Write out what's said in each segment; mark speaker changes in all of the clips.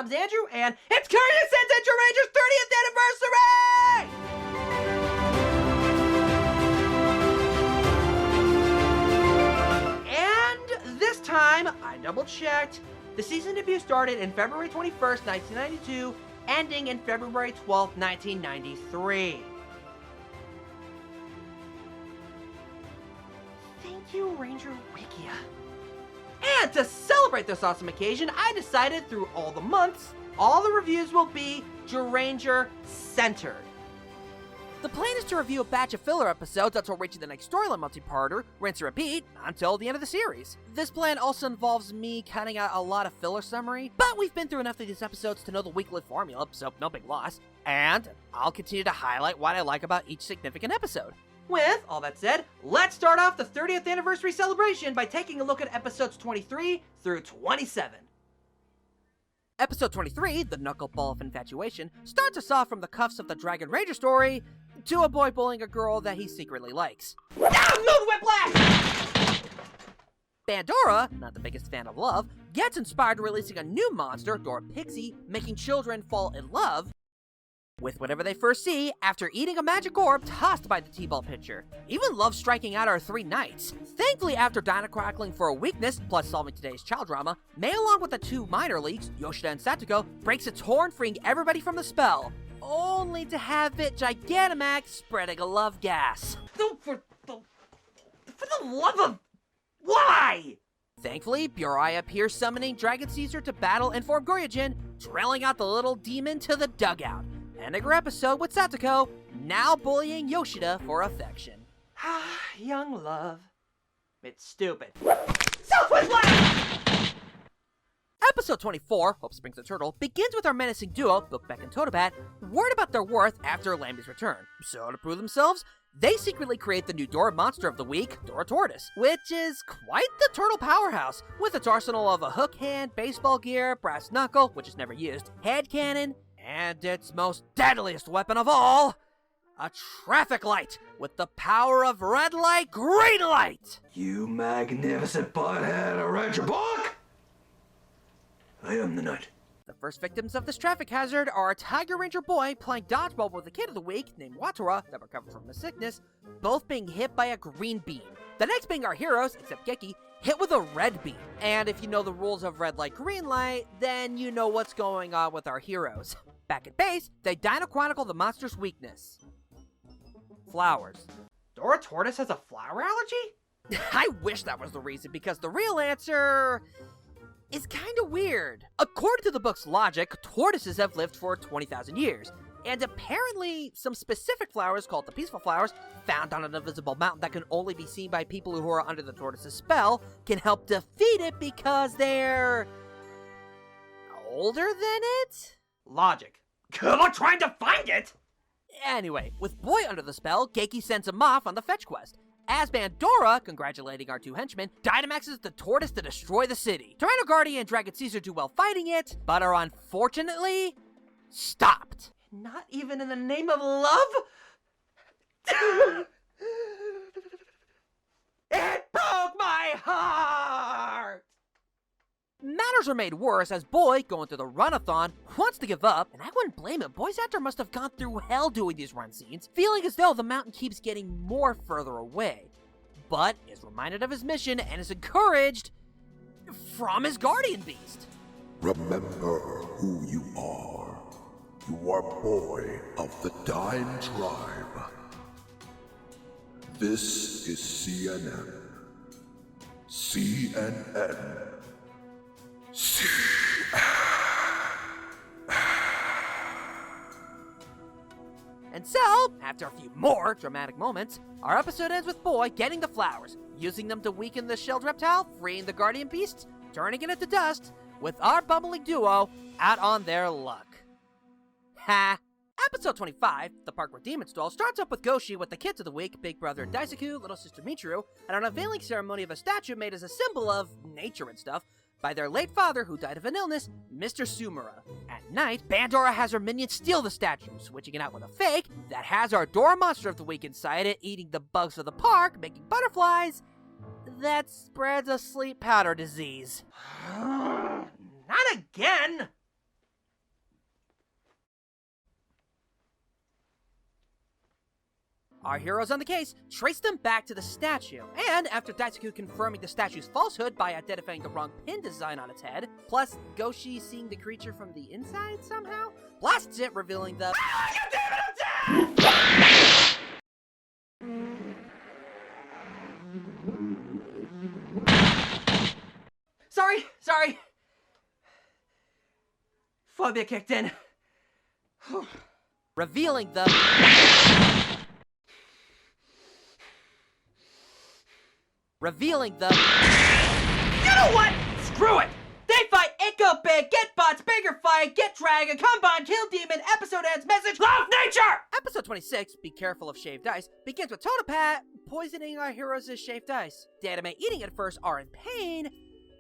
Speaker 1: I'm Xandrew, and it's Kyoryu Sentai Zyuranger 30th anniversary! And this time, I double-checked. The season debut started in February 21st, 1992, ending in February 12th, 1993. Thank you, Ranger Wikia. And to celebrate this awesome occasion, I decided through all the months, all the reviews will be Zyuranger centered. The plan is to review a batch of filler episodes until reaching the next storyline multi-parter, rinse and repeat, until the end of the series. This plan also involves me cutting out a lot of filler summary, but we've been through enough of these episodes to know the weekly formula, so no big loss. And I'll continue to highlight what I like about each significant episode. With all that said, let's start off the 30th anniversary celebration by taking a look at episodes 23 through 27. Episode 23, The Knuckleball of Infatuation, starts us off from the cuffs of the Dragon Ranger story to a boy bullying a girl that he secretly likes. Ah, move, Whiplash! Bandora, not the biggest fan of love, gets inspired releasing a new monster, Dora Pixie, making children fall in love with whatever they first see after eating a magic orb tossed by the T-ball pitcher. Even loves striking out our three knights. Thankfully, after dino crackling for a weakness, plus solving today's child drama, May along with the two minor leagues, Yoshida and Satoko, breaks its horn, freeing everybody from the spell, only to have it Gigantamax spreading a love gas. For the love of... why? Thankfully, Burai appears summoning Dragon Caesar to battle and form Goryujin, trailing out the little demon to the dugout. Ending her episode with Satoko, now bullying Yoshida for affection. Young love. It's stupid. Selfless laugh! Episode 24, Hope Springs the Turtle, begins with our menacing duo, Bookbeck and Totobat, worried about their worth after Lambie's return. So to prove themselves, they secretly create the new Dora monster of the week, Dora Tortoise, which is quite the turtle powerhouse, with its arsenal of a hook hand, baseball gear, brass knuckle, which is never used, head cannon, and its most deadliest weapon of all, a traffic light with the power of red light, green light!
Speaker 2: You magnificent butthead, Ranger Buck! I am the knight.
Speaker 1: The first victims of this traffic hazard are a Tiger Ranger boy playing dodgeball with a kid of the week named Watora that recovered from a sickness, both being hit by a green beam. The next being our heroes, except Geki, hit with a red beam. And if you know the rules of red light, green light, then you know what's going on with our heroes. Back at base, they Dino Chronicle the monster's weakness. Flowers. Dora Tortoise has a flower allergy? I wish that was the reason, because the real answer is kinda weird. According to the book's logic, tortoises have lived for 20,000 years, and apparently some specific flowers called the peaceful flowers, found on an invisible mountain that can only be seen by people who are under the tortoise's spell, can help defeat it because they're older than it? Logic. Good luck trying to find it! Anyway, with Boy under the spell, Geki sends him off on the fetch quest. As Bandora, congratulating our two henchmen, Dynamaxes the tortoise to destroy the city. Tyranno Guardian and Dragon Caesar do well fighting it, but are unfortunately stopped. Not even in the name of love? It broke my heart! Matters are made worse as Boy, going through the runathon, wants to give up, and I wouldn't blame him. Boy's actor must have gone through hell doing these run scenes, feeling as though the mountain keeps getting more further away, but is reminded of his mission and is encouraged from his guardian beast.
Speaker 3: Remember who you are. You are Boy of the Dime Tribe. This is CNN. CNN.
Speaker 1: And so, after a few more dramatic moments, our episode ends with Boy getting the flowers, using them to weaken the shelled reptile, freeing the guardian beasts, turning it into dust, with our bumbling duo out on their luck. Ha! Episode 25, The Park Where Demons Dwell, starts up with Goshi with the kids of the week, Big Brother Daisaku, Little Sister Michiru, and an unveiling ceremony of a statue made as a symbol of nature and stuff, by their late father, who died of an illness, Mr. Sumura. At night, Bandora has her minions steal the statue, switching it out with a fake that has our Dora Monster of the Week inside it, eating the bugs of the park, making butterflies that spreads a sleep powder disease. Not again! Our heroes on the case trace them back to the statue, and after Daisuke confirming the statue's falsehood by identifying the wrong pin design on its head, plus 𝐏𝐲𝐶 seeing the creature from the inside somehow, blasts it, revealing the Sorry. Phobia kicked in. Revealing the You know what? Screw it! They fight Echo Big, Get Bots, Bigger Fight, Get Dragon, Combine, Kill Demon, episode ends, message, love nature! Episode 26, Be Careful of Shaved Ice, begins with 𝗏𝗏𝗛𝗡 poisoning our heroes' shaved ice. 𝗏𝗏𝗡 eating it first are in pain,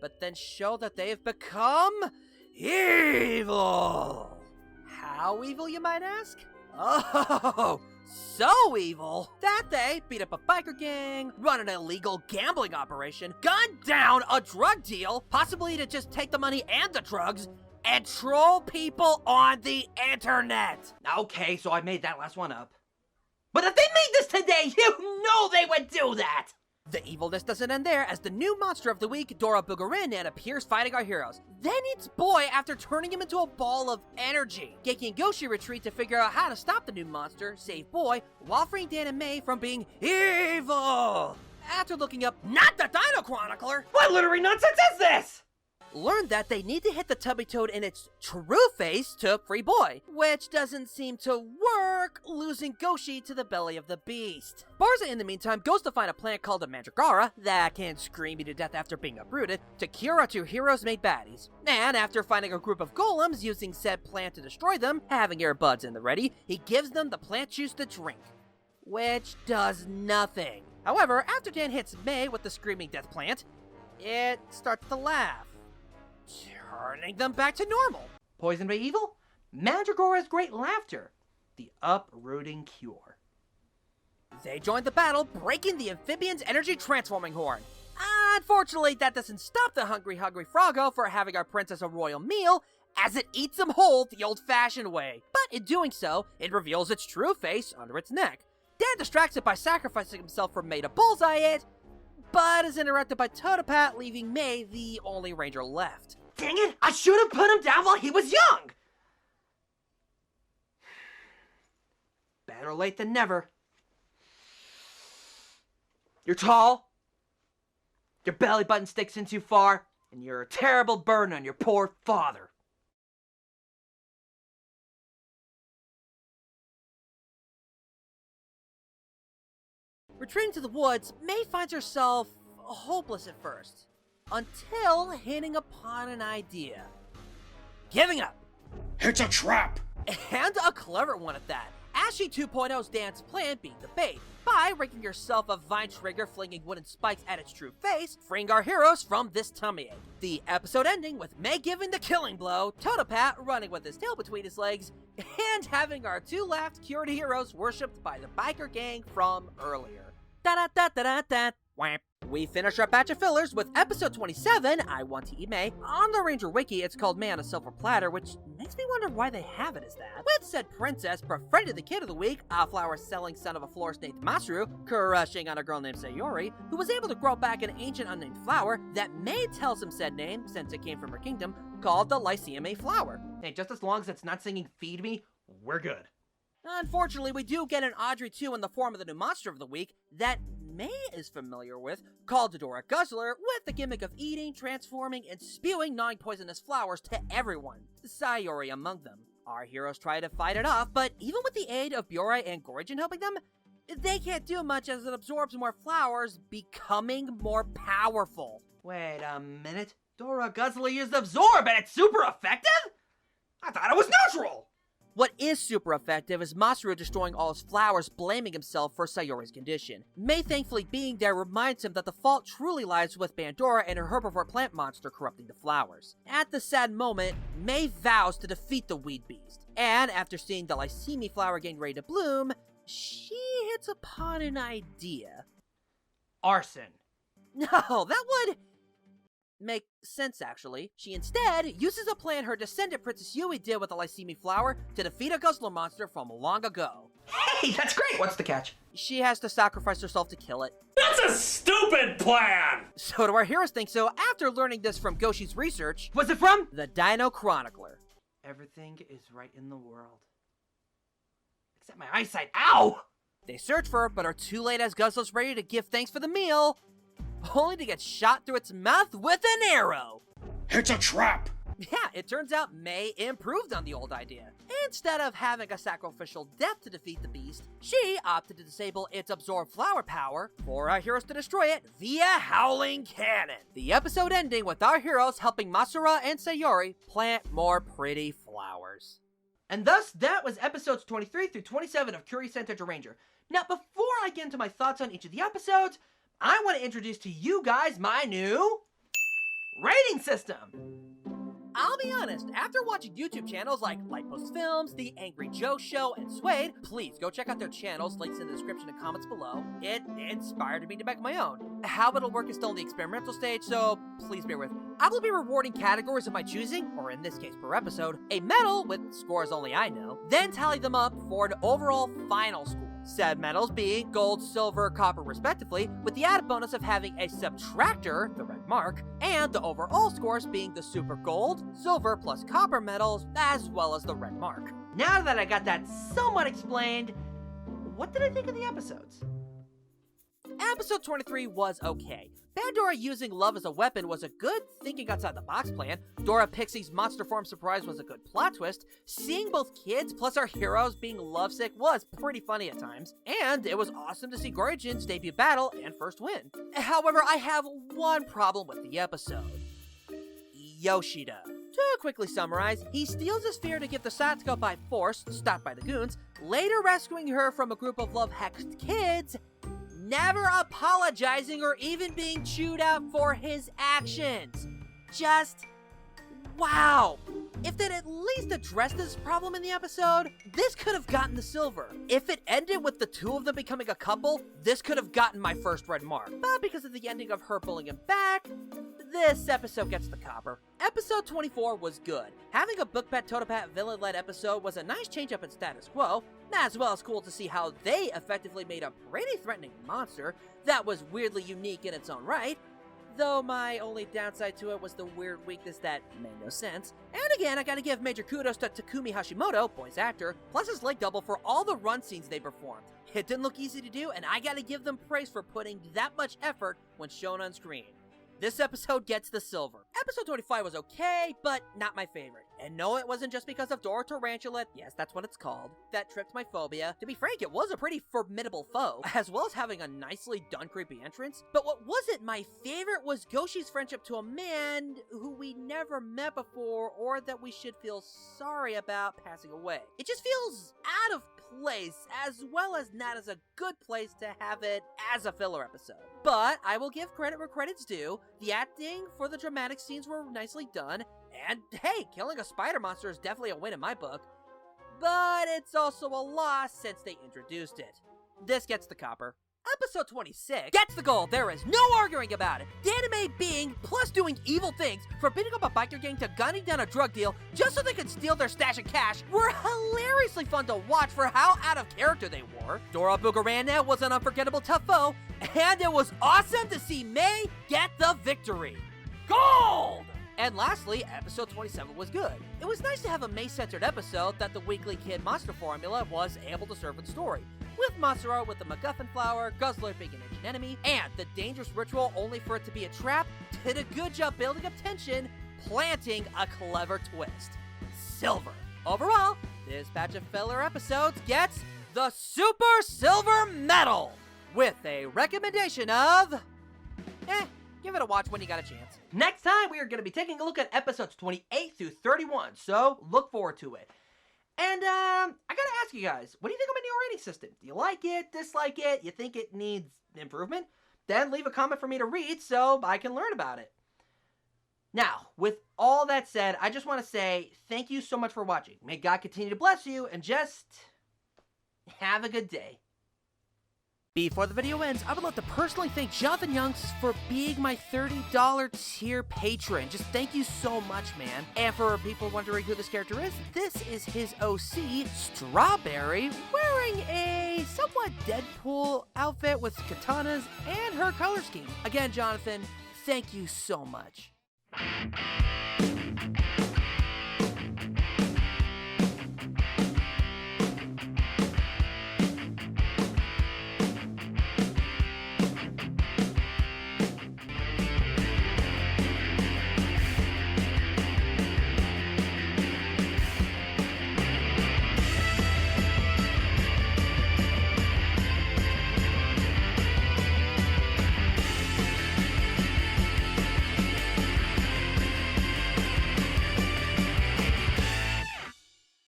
Speaker 1: but then show that they have become evil. How evil, you might ask? Oh, so evil that they beat up a biker gang, run an illegal gambling operation, gun down a drug deal, possibly to just take the money and the drugs, and troll people on the internet. Okay, so I made that last one up. But if they made this today, you know they would do that! The evilness doesn't end there, as the new monster of the week, 𝗏𝗏𝗛𝗡𝗏, appears fighting our heroes. Then it's Boy after turning him into a ball of energy. 𝐾𝐓𝐑𝐄𝐎𝐍𝐒 and 𝐏𝐿𝐷 retreat to figure out how to stop the new monster, save Boy, while freeing Dan and May from being evil. After looking up, not the Dino Chronicler! What literary nonsense is this? Learned that they need to hit the Tubby Toad in its true face to free Boy, which doesn't seem to work, losing 𝐏𝐲𝐶 to the belly of the beast. Barza, in the meantime, goes to find a plant called a mandragora that can scream you to death after being uprooted to cure our two heroes-made baddies. And after finding a group of golems using said plant to destroy them, having earbuds in the ready, he gives them the plant juice to drink, which does nothing. However, after Dan hits May with the screaming death plant, it starts to laugh, turning them back to normal. Poisoned by evil? Mandragora's great laughter. The uprooting cure. They join the battle, breaking the amphibian's energy transforming horn. Unfortunately, that doesn't stop the hungry Froggo for having our princess a royal meal, as it eats them whole the old-fashioned way. But in doing so, it reveals its true face under its neck. Dan distracts it by sacrificing himself for May to bullseye it, but is interrupted by 𝗏𝗏𝗏𝗡, leaving May the only ranger left. Dang it! I should have put him down while he was young! Better late than never. You're tall, your belly button sticks in too far, and you're a terrible burden on your poor father. Retreating to the woods, May finds herself hopeless at first, until hitting upon an idea. Giving up.
Speaker 2: It's a trap!
Speaker 1: And a clever one at that. Ashy 2.0's Dan's plan being the bait, by rigging yourself a vine trigger flinging wooden spikes at its true face, freeing our heroes from this tummy ache. The episode ending with May giving the killing blow, 𝗏𝗏𝗏𝗡 running with his tail between his legs, and having our two last cured heroes worshipped by the biker gang from earlier. Da-da-da-da-da-da. Wham. We finish our batch of fillers with episode 27, I Want to Eat May. On the Ranger Wiki, it's called May on a Silver Platter, which makes me wonder why they have it as that. With said princess befriended the kid of the week, a flower-selling son of a florist named Masaru, crushing on a girl named Sayori, who was able to grow back an ancient unnamed flower that May tells him said name, since it came from her kingdom, called the Lyceum flower. Hey, just as long as it's not singing Feed Me, we're good. Unfortunately, we do get an Audrey 2 in the form of the new monster of the week that May is familiar with, called 𝗏𝗏𝗏𝗡𝗏, with the gimmick of eating, transforming, and spewing non-poisonous flowers to everyone, Sayori among them. Our heroes try to fight it off, but even with the aid of 𝗏𝗏𝗏𝗡𝗏 and 𝗏𝗏𝗏𝗏 helping them, they can't do much as it absorbs more flowers, becoming more powerful. Wait a minute, 𝗏𝗏𝗏𝗏 used absorb and it's super effective? I thought it was neutral! What is super effective is Masaru destroying all his flowers, blaming himself for Sayori's condition. May thankfully being there reminds him that the fault truly lies with Bandora and her herbivore plant monster corrupting the flowers. At the sad moment, May vows to defeat the weed beast, and after seeing the Lyceum flower getting ready to bloom, she hits upon an idea. Arson. No, that would make sense, actually. She instead uses a plan her descendant Princess Yui did with the 𝐏𝐴𝐶𝐓𝐵 flower to defeat a guzzler monster from long ago.
Speaker 4: Hey, that's great!
Speaker 1: What's the catch? She has to sacrifice herself to kill it.
Speaker 4: That's a stupid plan!
Speaker 1: So do our heroes think so after learning this from Goshi's research.
Speaker 4: What's it from?
Speaker 1: The Dino Chronicler. Everything is right in the world.
Speaker 4: Except my eyesight. Ow!
Speaker 1: They search for her, but are too late as Guzzler's ready to give thanks for the meal, only to get shot through its mouth with an arrow.
Speaker 4: It's a trap!
Speaker 1: Yeah, it turns out May improved on the old idea. Instead of having a sacrificial death to defeat the beast, she opted to disable its absorb flower power for our heroes to destroy it via Howling Cannon. The episode ending with our heroes helping Masura and Sayori plant more pretty flowers. And thus, that was episodes 23 through 27 of Kyoryu Sentai Zyuranger. Now, before I get into my thoughts on each of the episodes, I want to introduce to you guys my new rating system. I'll be honest, after watching YouTube channels like Lightpost Films, The Angry Joe Show, and Suede, please go check out their channels, links in the description and comments below. It inspired me to make my own. How it'll work is still in the experimental stage, so please bear with me. I will be rewarding categories of my choosing, or in this case per episode, a medal with scores only I know, then tally them up for an overall final score. Said medals being gold, silver, copper respectively, with the added bonus of having a subtractor, the red mark, and the overall scores being the super gold, silver plus copper medals, as well as the red mark. Now that I got that somewhat explained, what did I think of the episodes? Episode 23 was okay. Pandora using love as a weapon was a good thinking outside the box plan. Dora Pixie's monster form surprise was a good plot twist. Seeing both kids plus our heroes being lovesick was pretty funny at times. And it was awesome to see Goryun's debut battle and first win. However, I have one problem with the episode. Yoshida. To quickly summarize, he steals his sphere to give the Satsuko by force, stopped by the goons, later rescuing her from a group of love-hexed kids, never apologizing or even being chewed out for his actions. Just, wow. If they'd at least addressed this problem in the episode, this could have gotten the silver. If it ended with the two of them becoming a couple, this could have gotten my first red mark. But because of the ending of her pulling him back, this episode gets the copper. Episode 24 was good. Having a book pet Totopat villain-led episode was a nice change up in status quo, as well as cool to see how they effectively made a pretty threatening monster that was weirdly unique in its own right, though my only downside to it was the weird weakness that made no sense. And again, I gotta give major kudos to Takumi Hashimoto, voice actor, plus his leg double for all the run scenes they performed. It didn't look easy to do, and I gotta give them praise for putting that much effort when shown on screen. This episode gets the silver. Episode 25 was okay, but not my favorite. And no, it wasn't just because of Dora Tarantula, yes, that's what it's called, that tripped my phobia. To be frank, it was a pretty formidable foe, as well as having a nicely done creepy entrance. But what wasn't my favorite was Goshi's friendship to a man who we never met before, or that we should feel sorry about passing away. It just feels out of place, as well as not as a good place to have it as a filler episode. But I will give credit where credit's due. The acting for the dramatic scenes were nicely done, and hey, killing a spider monster is definitely a win in my book. But it's also a loss since they introduced it. This gets the copper. Episode 26 gets the gold, there is no arguing about it. The anime being, plus doing evil things, from beating up a biker gang to gunning down a drug deal just so they could steal their stash of cash, were hilariously fun to watch for how out of character they were. Dora Bugarana was an unforgettable tough foe, and it was awesome to see May get the victory. Gold! And lastly, episode 27 was good. It was nice to have a May-centered episode that the Weekly Kid monster formula was able to serve in story. With Masura with the MacGuffin flower, Guzzler being an ancient enemy, and the dangerous ritual only for it to be a trap, did a good job building up tension, planting a clever twist. Silver. Overall, this batch of filler episodes gets the Super Silver Medal, with a recommendation of, give it a watch when you got a chance. Next time, we are going to be taking a look at episodes 28 through 31, so look forward to it. And, I gotta ask you guys, what do you think of my new rating system? Do you like it, dislike it, you think it needs improvement? Then leave a comment for me to read so I can learn about it. Now, with all that said, I just want to say thank you so much for watching. May God continue to bless you, and just have a good day. Before the video ends, I would love to personally thank Jonathan Youngs for being my $30 tier patron. Just thank you so much, man. And for people wondering who this character is, this is his OC, Strawberry, wearing a somewhat Deadpool outfit with katanas and her color scheme. Again, Jonathan, thank you so much.